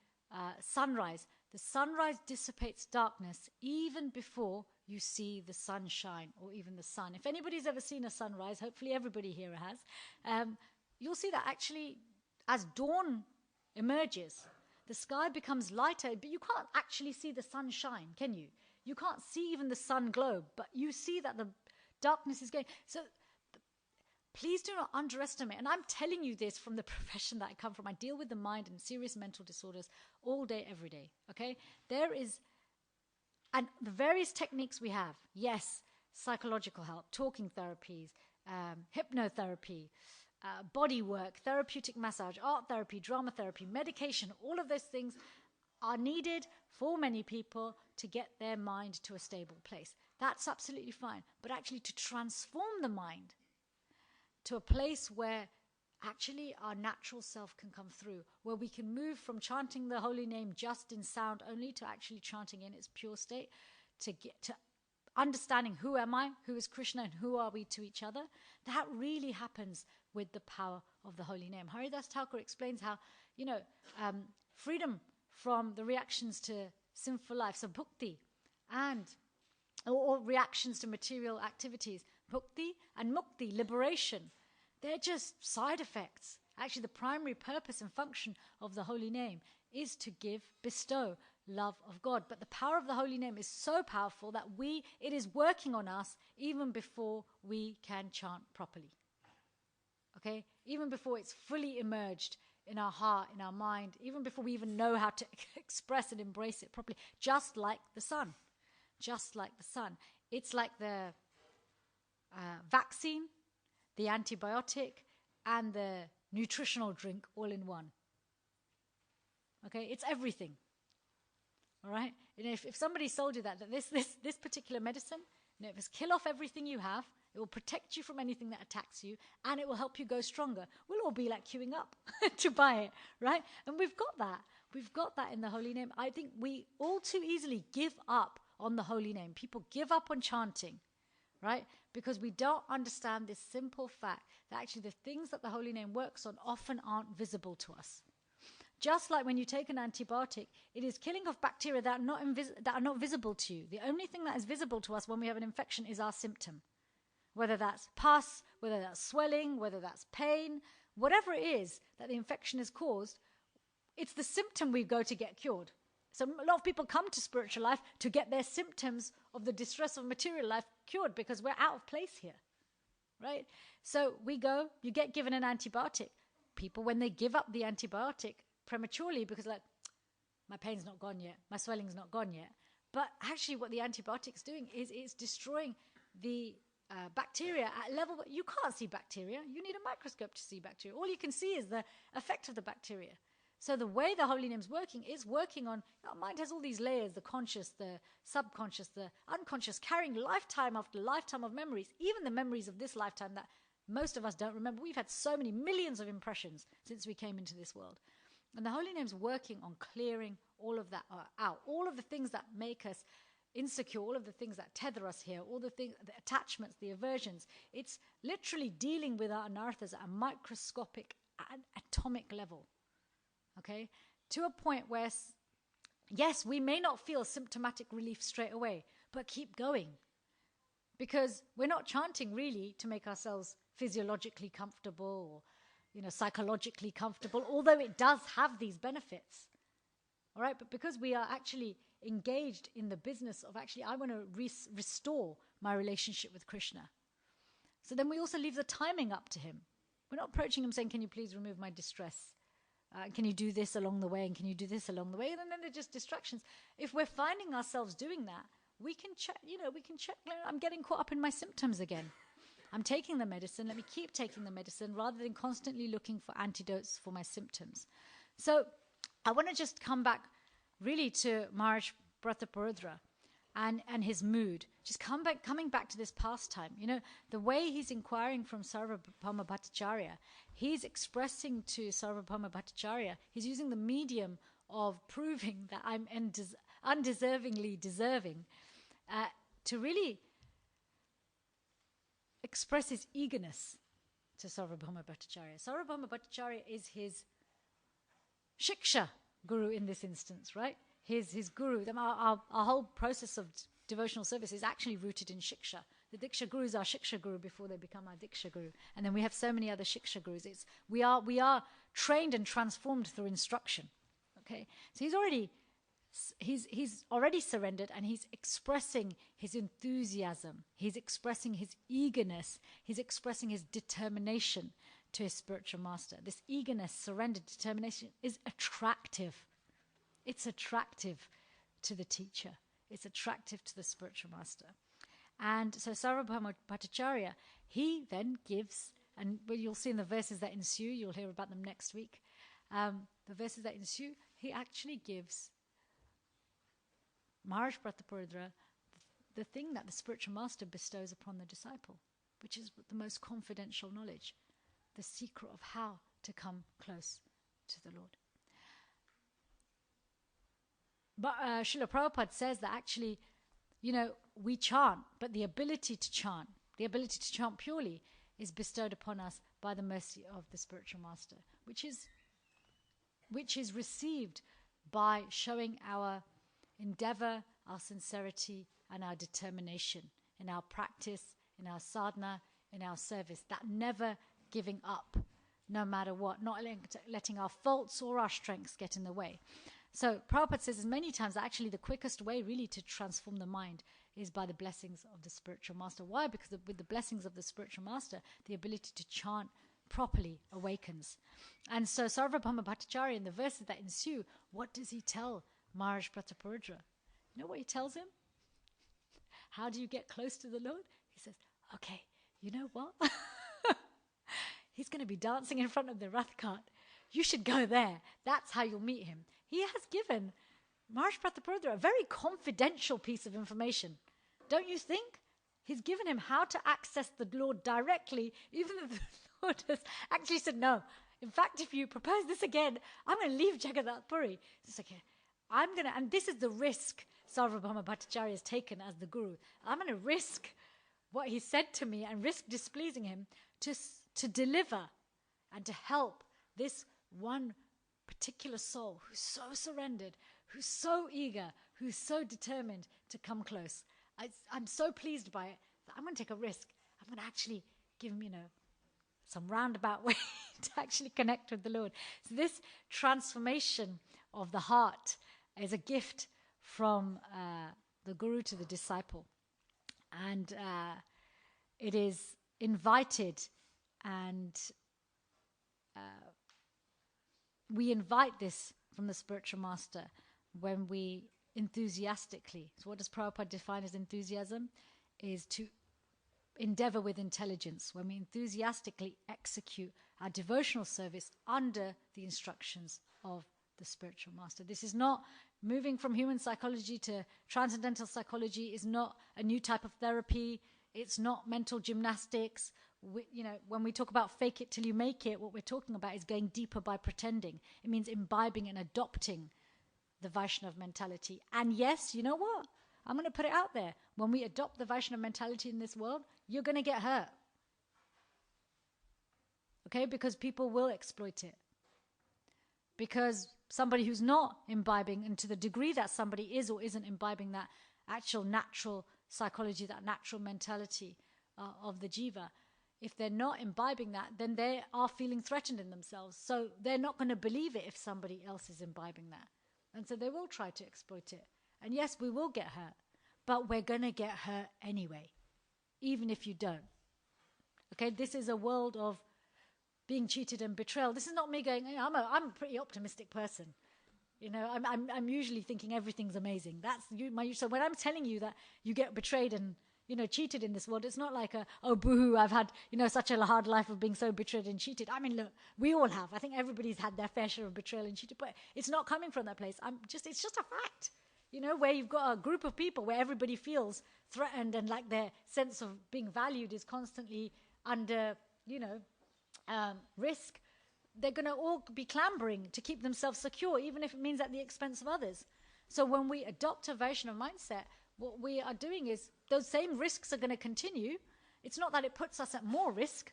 A: sunrise. The sunrise dissipates darkness even before you see the sun shine, or even the sun. If anybody's ever seen a sunrise, hopefully everybody here has, you'll see that actually as dawn emerges, the sky becomes lighter, but you can't actually see the sun shine, can you? You can't see even the sun globe, but you see that the darkness is going. So please do not underestimate, and I'm telling you this from the profession that I come from. I deal with the mind and serious mental disorders all day, every day, okay? And the various techniques we have, yes, psychological help, talking therapies, hypnotherapy, body work, therapeutic massage, art therapy, drama therapy, medication, all of those things are needed for many people to get their mind to a stable place. That's absolutely fine. But actually to transform the mind to a place where actually our natural self can come through, where we can move from chanting the holy name just in sound only to actually chanting in its pure state, to get to understanding who am I, who is Krishna, and who are we to each other. That really happens with the power of the holy name. Haridas Thakur explains how, freedom from the reactions to sinful life, so bhukti, or reactions to material activities, bhukti and mukti, liberation, They're just side effects. Actually, the primary purpose and function of the holy name is to bestow love of God. But the power of the holy name is so powerful that it is working on us even before we can chant properly. Okay? Even before it's fully emerged in our heart, in our mind, even before we even know how to express and embrace it properly, just like the sun. Just like the sun. It's like the vaccine, the antibiotic, and the nutritional drink all in one. Okay? It's everything. All right? And if somebody sold you that this particular medicine, it will kill off everything you have, it will protect you from anything that attacks you, and it will help you go stronger, we'll all be like queuing up to buy it, right? And we've got that. We've got that in the holy name. I think we all too easily give up on the holy name. People give up on chanting, right? Because we don't understand this simple fact that actually the things that the holy name works on often aren't visible to us. Just like when you take an antibiotic, it is killing off bacteria that are not visible to you. The only thing that is visible to us when we have an infection is our symptom. Whether that's pus, whether that's swelling, whether that's pain, whatever it is that the infection has caused, it's the symptom we go to get cured. So a lot of people come to spiritual life to get their symptoms of the distress of material life cured because we're out of place here, right? So we go, you get given an antibiotic. People, when they give up the antibiotic prematurely because like, my pain's not gone yet, my swelling's not gone yet. But actually what the antibiotic's doing is it's destroying the bacteria at a level that you can't see bacteria. You need a microscope to see bacteria. All you can see is the effect of the bacteria. So the way the holy name's working is working on, our mind has all these layers, the conscious, the subconscious, the unconscious, carrying lifetime after lifetime of memories, even the memories of this lifetime that most of us don't remember. We've had so many millions of impressions since we came into this world. And the holy name's working on clearing all of that out, all of the things that make us insecure, all of the things that tether us here, all the things, the attachments, the aversions. It's literally dealing with our anarthas at a microscopic and atomic level. Okay? To a point where, yes, we may not feel symptomatic relief straight away, but keep going. Because we're not chanting really to make ourselves physiologically comfortable or, psychologically comfortable, although it does have these benefits. All right? But because we are actually engaged in the business of I want to restore my relationship with Krishna. So then we also leave the timing up to him. We're not approaching him saying, can you please remove my distress? Can you do this along the way? And can you do this along the way? And then they're just distractions. If we're finding ourselves doing that, we can check, I'm getting caught up in my symptoms again. I'm taking the medicine. Let me keep taking the medicine rather than constantly looking for antidotes for my symptoms. So I want to just come back really to Maharaj Prataparudra and his mood. Just coming back to this pastime. The way he's inquiring from Sarvabhauma Bhattacharya, he's expressing to Sarvabhauma Bhattacharya, he's using the medium of proving that I'm undeservingly deserving to really express his eagerness to Sarvabhauma Bhattacharya. Sarvabhauma Bhattacharya is his shiksha guru in this instance, right? His guru. Our whole process of devotional service is actually rooted in shiksha. The diksha guru is our shiksha guru before they become our diksha guru. And then we have so many other shiksha gurus. We are trained and transformed through instruction. Okay? So he's already surrendered and he's expressing his enthusiasm. He's expressing his eagerness. He's expressing his determination to his spiritual master. This eagerness, surrender, determination is attractive. It's attractive to the teacher. It's attractive to the spiritual master. And so Sarvabhauma Bhattacharya, he then gives, and you'll see in the verses that ensue, you'll hear about them next week, the verses that ensue, he actually gives Maharaj Prataparudra the thing that the spiritual master bestows upon the disciple, which is the most confidential knowledge, the secret of how to come close to the Lord. But Srila Prabhupada says that actually, we chant, but the ability to chant purely is bestowed upon us by the mercy of the spiritual master, which is received by showing our endeavor, our sincerity, and our determination in our practice, in our sadhana, in our service. That never giving up no matter what, not letting our faults or our strengths get in the way. So Prabhupada says many times that actually the quickest way really to transform the mind is by the blessings of the spiritual master. Why? Because with the blessings of the spiritual master, the ability to chant properly awakens. And so Sarvabhauma Bhattacharya, in the verses that ensue, what does he tell Maharaj Prataparudra? You know what he tells him? How do you get close to the Lord? He says, okay, you know what? He's going to be dancing in front of the Rath cart. You should go there. That's how you'll meet him. He has given Maharaj Prataparudra a very confidential piece of information. Don't you think? He's given him how to access the Lord directly, even though the Lord has actually said, no. In fact, if you propose this again, I'm going to leave Jagannath Puri. It's like, and this is the risk Sarvabhauma Bhattacharya has taken as the Guru. I'm going to risk what he said to me and risk displeasing him to deliver and to help this one particular soul who's so surrendered, who's so eager, who's so determined to come close. I'm so pleased by it that I'm going to take a risk. I'm going to actually give him, some roundabout way to actually connect with the Lord. So this transformation of the heart is a gift from the Guru to the disciple. And it is invited, and we invite this from the spiritual master when we enthusiastically, so what does Prabhupada define as enthusiasm? Is to endeavor with intelligence, when we enthusiastically execute our devotional service under the instructions of the spiritual master. This is not moving from human psychology to transcendental psychology, is not a new type of therapy, it's not mental gymnastics. When we talk about fake it till you make it, what we're talking about is going deeper by pretending. It means imbibing and adopting the Vaishnava mentality. And yes, you know what? I'm going to put it out there. When we adopt the Vaishnava mentality in this world, you're going to get hurt. Okay? Because people will exploit it. Because somebody who's not imbibing, and to the degree that somebody is or isn't imbibing that actual natural psychology, that natural mentality of the jiva, if they're not imbibing that, then they are feeling threatened in themselves. So they're not going to believe it if somebody else is imbibing that. And so they will try to exploit it. And yes, we will get hurt, but we're going to get hurt anyway, even if you don't. Okay, this is a world of being cheated and betrayal. This is not me going, I'm a pretty optimistic person. I'm usually thinking everything's amazing. That's so when I'm telling you that you get betrayed and cheated in this world, it's not like boohoo, I've had such a hard life of being so betrayed and cheated. I mean, look, we all have. I think everybody's had their fair share of betrayal and cheated, but it's not coming from that place. It's just a fact. Where you've got a group of people where everybody feels threatened and like their sense of being valued is constantly under risk. They're going to all be clambering to keep themselves secure, even if it means at the expense of others. So when we adopt a Vaishnava mindset, what we are doing is those same risks are going to continue. It's not that it puts us at more risk,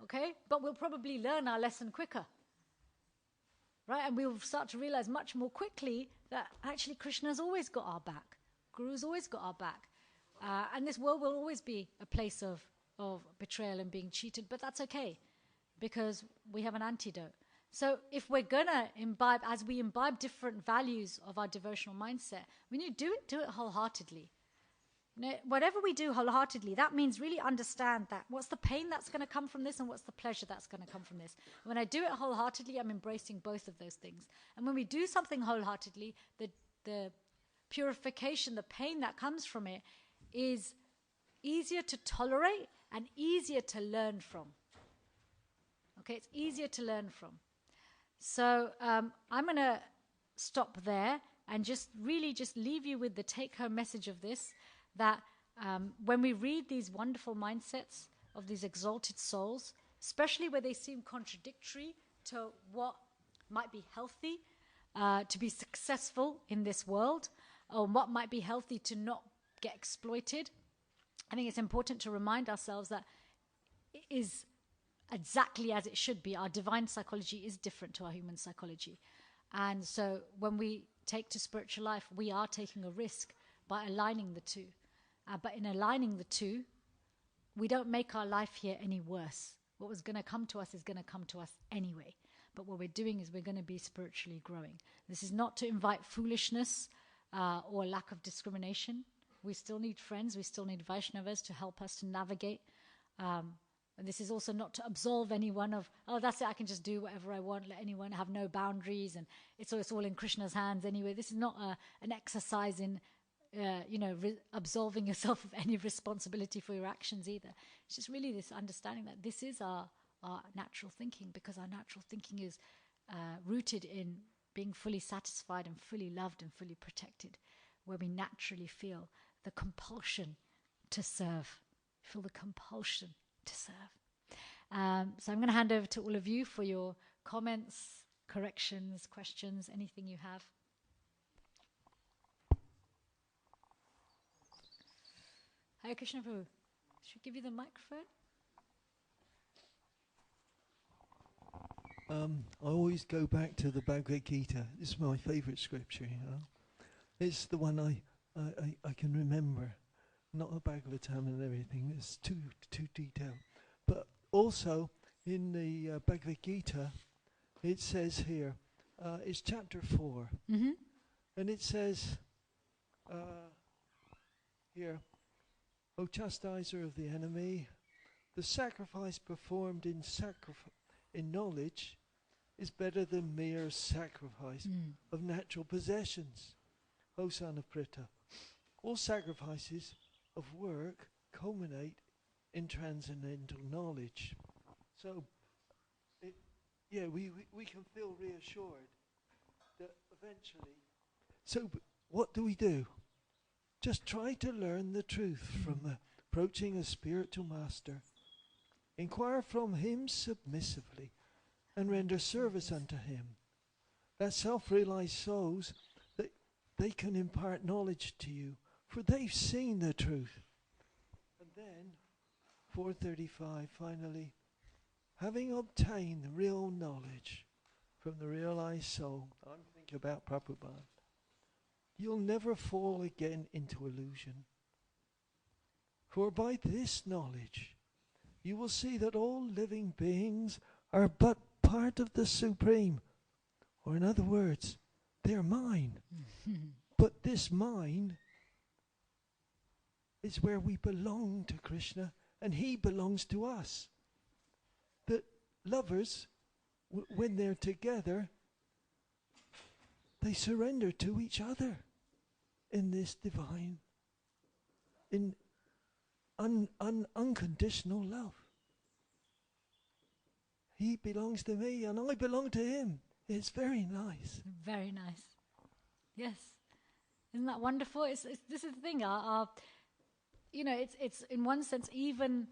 A: okay? But we'll probably learn our lesson quicker, right? And we'll start to realize much more quickly that actually Krishna's always got our back. Guru's always got our back. And this world will always be a place of betrayal and being cheated, but that's okay because we have an antidote. So if we're going to imbibe, as we imbibe different values of our devotional mindset, when you do it wholeheartedly. Whatever we do wholeheartedly, that means really understand that what's the pain that's going to come from this and what's the pleasure that's going to come from this. When I do it wholeheartedly, I'm embracing both of those things. And when we do something wholeheartedly, the purification, the pain that comes from it is easier to tolerate and easier to learn from. Okay, it's easier to learn from. So I'm going to stop there and just leave you with the take-home message of this, that when we read these wonderful mindsets of these exalted souls, especially where they seem contradictory to what might be healthy to be successful in this world, or what might be healthy to not get exploited, I think it's important to remind ourselves that it is exactly as it should be. Our divine psychology is different to our human psychology. And so when we take to spiritual life, we are taking a risk by aligning the two. But in aligning the two, we don't make our life here any worse. What was going to come to us is going to come to us anyway. But what we're doing is we're going to be spiritually growing. This is not to invite foolishness or lack of discrimination. We still need friends. We still need Vaishnavas to help us to navigate. And this is also not to absolve anyone of, oh, that's it, I can just do whatever I want, let anyone have no boundaries, and it's all in Krishna's hands anyway. This is not an exercise in, absolving yourself of any responsibility for your actions either. It's just really this understanding that this is our natural thinking, because our natural thinking is rooted in being fully satisfied and fully loved and fully protected, where we naturally feel the compulsion to serve, feel the compulsion to serve. So I'm going to hand over to all of you for your comments, corrections, questions, anything you have. Hare Krishna Prabhu. Should we give you the microphone?
B: I always go back to the Bhagavad Gita. It's my favourite scripture, It's the one I can remember. Not a Bhagavatam and everything. It's too detailed. But also in the Bhagavad Gita, it says here, it's chapter 4.
A: Mm-hmm.
B: And it says here, O chastiser of the enemy, the sacrifice performed in knowledge is better than mere sacrifice of natural possessions. O son of Pritha, all sacrifices of work culminate in transcendental knowledge. So, we can feel reassured that eventually. So, what do? Just try to learn the truth from approaching a spiritual master. Inquire from him submissively and render service unto him. That self-realized souls, that they can impart knowledge to you, for they've seen the truth. And then, 435, finally, having obtained the real knowledge from the realized soul, I'm thinking about Prabhupada, you'll never fall again into illusion. For by this knowledge, you will see that all living beings are but part of the Supreme. Or in other words, they're mine. But this mine is where we belong to Krishna, and he belongs to us. The lovers, when they're together, they surrender to each other in this divine, in unconditional love. He belongs to me and I belong to him. It's very nice.
A: Very nice. Yes. Isn't that wonderful? This is the thing. It's in one sense, even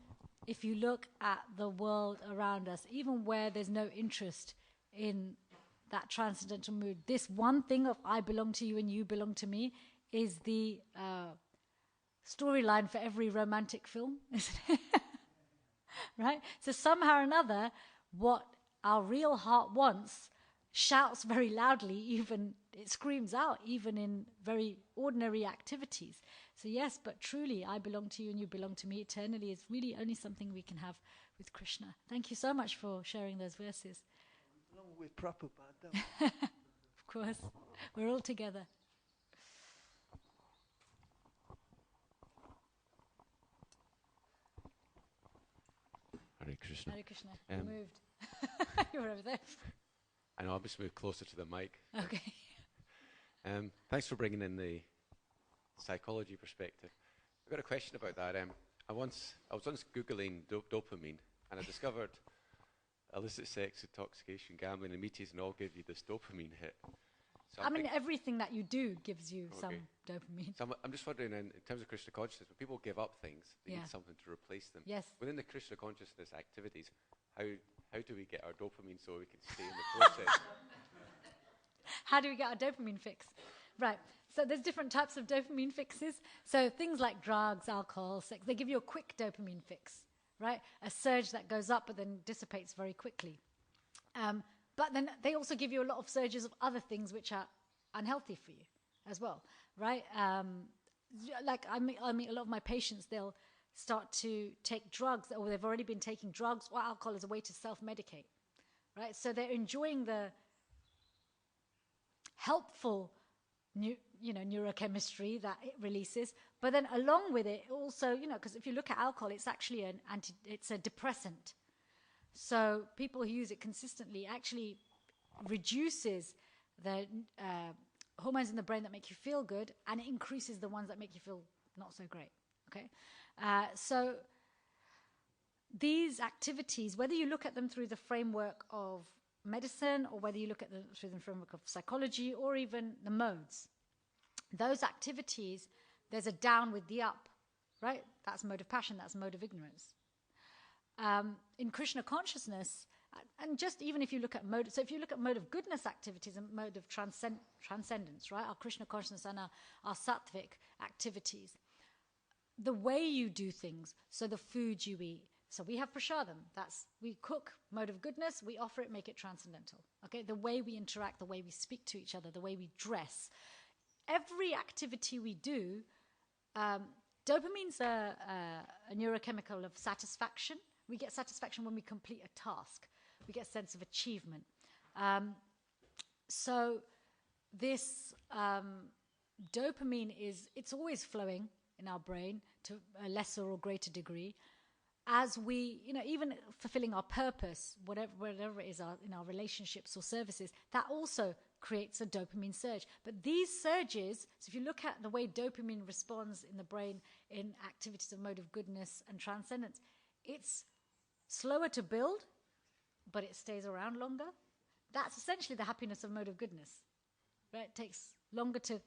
A: if you look at the world around us, even where there's no interest in that transcendental mood, this one thing of I belong to you and you belong to me is the storyline for every romantic film, isn't it? Right? So somehow or another, what our real heart wants shouts very loudly, even it screams out, even in very ordinary activities. So yes, but truly, I belong to you and you belong to me eternally is really only something we can have with Krishna. Thank you so much for sharing those verses.
B: Along with Prabhupada, don't we?
A: Of course, we're all together.
C: Hare Krishna.
A: Hare Krishna. You moved. You were over there.
C: I know, I'll just move closer to the mic.
A: Okay.
C: Thanks for bringing in the psychology perspective. I've got a question about that. I was once Googling dopamine, and I discovered illicit sex, intoxication, gambling, and meetings and all give you this dopamine hit. So
A: everything that you do gives you some dopamine.
C: So I'm just wondering, in terms of Krishna consciousness, when people give up things, they need something to replace them.
A: Yes.
C: Within the Krishna consciousness activities, how do we get our dopamine so we can stay in the process?
A: How do we get our dopamine fix? Right. So there's different types of dopamine fixes. So things like drugs, alcohol, sex, they give you a quick dopamine fix, right? A surge that goes up but then dissipates very quickly. But then they also give you a lot of surges of other things which are unhealthy for you as well, right? Like I meet a lot of my patients, they'll start to take drugs, or they've already been taking drugs or alcohol as a way to self-medicate, right? So they're enjoying the helpful neurochemistry that it releases, but then along with it also, because if you look at alcohol, it's actually it's a depressant. So people who use it consistently actually reduces the hormones in the brain that make you feel good, and it increases the ones that make you feel not so great. Okay, so these activities, whether you look at them through the framework of medicine or whether you look at them through the framework of psychology or even the modes, those activities, there's a down with the up, right? That's mode of passion, that's mode of ignorance. In Krishna consciousness, and just even if you look at mode, so if you look at mode of goodness activities and mode of transcendence, right? Our Krishna consciousness and our sattvic activities, the way you do things, so the food you eat. So we have prasadam, we cook, mode of goodness, we offer it, make it transcendental. Okay, the way we interact, the way we speak to each other, the way we dress. Every activity we do, dopamine's a neurochemical of satisfaction. We get satisfaction when we complete a task. We get a sense of achievement. So this dopamine it's always flowing in our brain to a lesser or greater degree as we, even fulfilling our purpose, whatever it is in our relationships or services, that also creates a dopamine surge. But these surges, so if you look at the way dopamine responds in the brain in activities of mode of goodness and transcendence, it's slower to build, but it stays around longer. That's essentially the happiness of mode of goodness, right? It takes longer to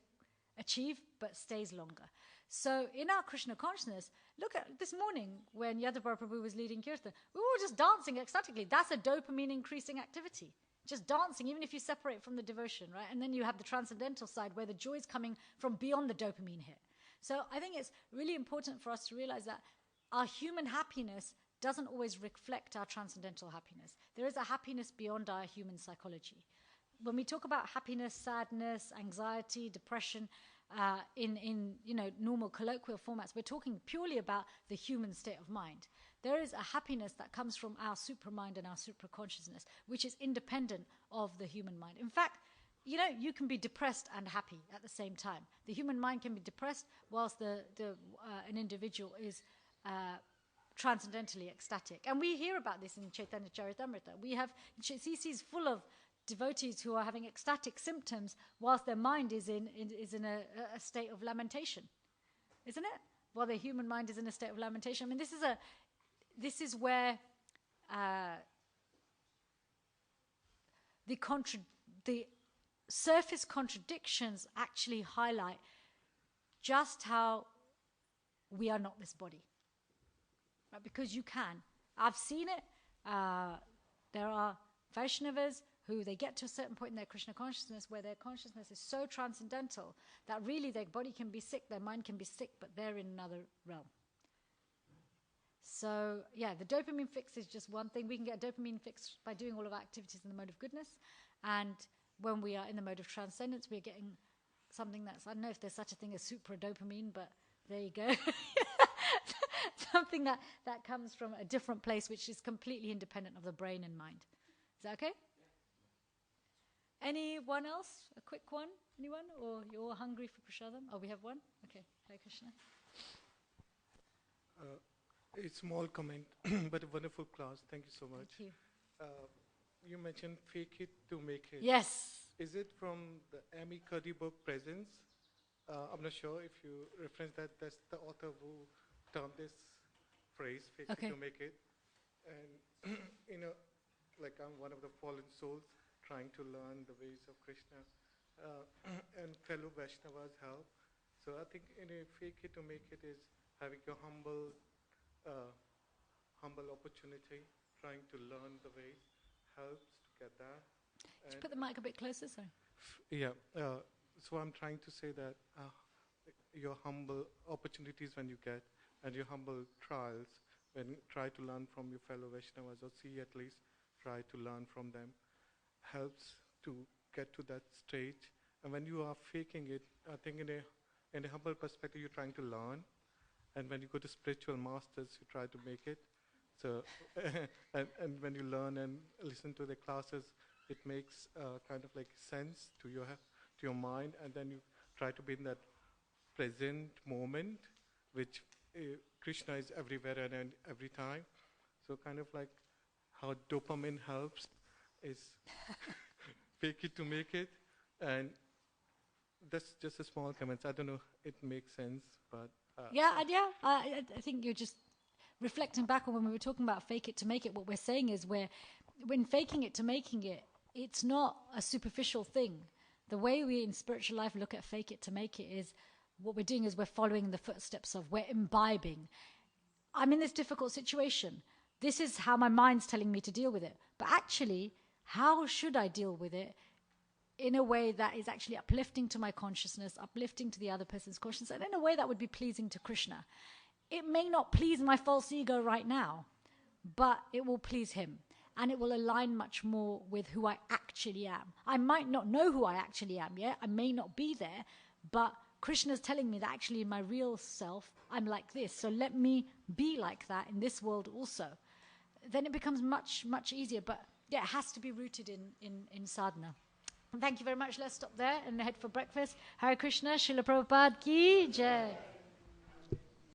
A: achieve, but stays longer. So in our Krishna consciousness, look at this morning when Yadavar Prabhu was leading Kirtan, we were all just dancing ecstatically. That's a dopamine increasing activity. Just dancing, even if you separate from the devotion, right? And then you have the transcendental side where the joy is coming from beyond the dopamine hit. So I think it's really important for us to realize that our human happiness doesn't always reflect our transcendental happiness. There is a happiness beyond our human psychology. When we talk about happiness, sadness, anxiety, depression, in normal colloquial formats, we're talking purely about the human state of mind. There is a happiness that comes from our supramind and our supraconsciousness, which is independent of the human mind. In fact, you can be depressed and happy at the same time. The human mind can be depressed whilst an individual is transcendentally ecstatic. And we hear about this in Chaitanya Charitamrita. We have CCs full of devotees who are having ecstatic symptoms whilst their mind is in a state of lamentation, isn't it? While the human mind is in a state of lamentation. I mean, this is where the surface contradictions actually highlight just how we are not this body, right? Because you can. I've seen it. There are Vaishnavas who they get to a certain point in their Krishna consciousness where their consciousness is so transcendental that really their body can be sick, their mind can be sick, but they're in another realm. So, yeah, the dopamine fix is just one thing. We can get a dopamine fix by doing all of our activities in the mode of goodness. And when we are in the mode of transcendence, we're getting something that's, I don't know if there's such a thing as supra-dopamine, but there you go. Something that comes from a different place, which is completely independent of the brain and mind. Is that okay? Anyone else? A quick one? Anyone? Or you're all hungry for prasadam? Oh, we have one? Okay. Hare Krishna.
D: A small comment, but a wonderful class. Thank you so much.
A: Thank you.
D: You mentioned fake it to make it.
A: Yes.
D: Is it from the Amy Cuddy book Presence? I'm not sure if you reference that. That's the author who termed this phrase, fake it to make it. And, like I'm one of the fallen souls trying to learn the ways of Krishna and fellow Vaishnavas help. So I think in a fake it to make it is having a humble opportunity, trying to learn the ways, helps to get that.
A: Could you put the mic a bit closer, sorry?
D: Yeah, so I'm trying to say that your humble opportunities when you get, and your humble trials, when you try to learn from your fellow Vaishnavas, or see at least, try to learn from them, helps to get to that stage. And when you are faking it, I think in a humble perspective, you're trying to learn. And when you go to spiritual masters, you try to make it. So, and when you learn and listen to the classes, it makes kind of like sense to your mind, and then you try to be in that present moment, which Krishna is everywhere and every time. So kind of like how dopamine helps is fake it to make it, and that's just a small comment. I don't know, it makes sense, but
A: I think you're just reflecting back on when we were talking about fake it to make it. What we're saying is when faking it to making it, it's not a superficial thing. The way we in spiritual life look at fake it to make it is what we're doing is we're following the footsteps of, we're imbibing. I'm in this difficult situation. This is how my mind's telling me to deal with it. But actually, how should I deal with it in a way that is actually uplifting to my consciousness, uplifting to the other person's consciousness, and in a way that would be pleasing to Krishna? It may not please my false ego right now, but it will please him. And it will align much more with who I actually am. I might not know who I actually am yet. I may not be there, but Krishna's telling me that actually in my real self, I'm like this. So let me be like that in this world also. Then it becomes much, much easier. But yeah, it has to be rooted in sadhana. Thank you very much. Let's stop there and head for breakfast. Hare Krishna, Srila Prabhupada ki jai.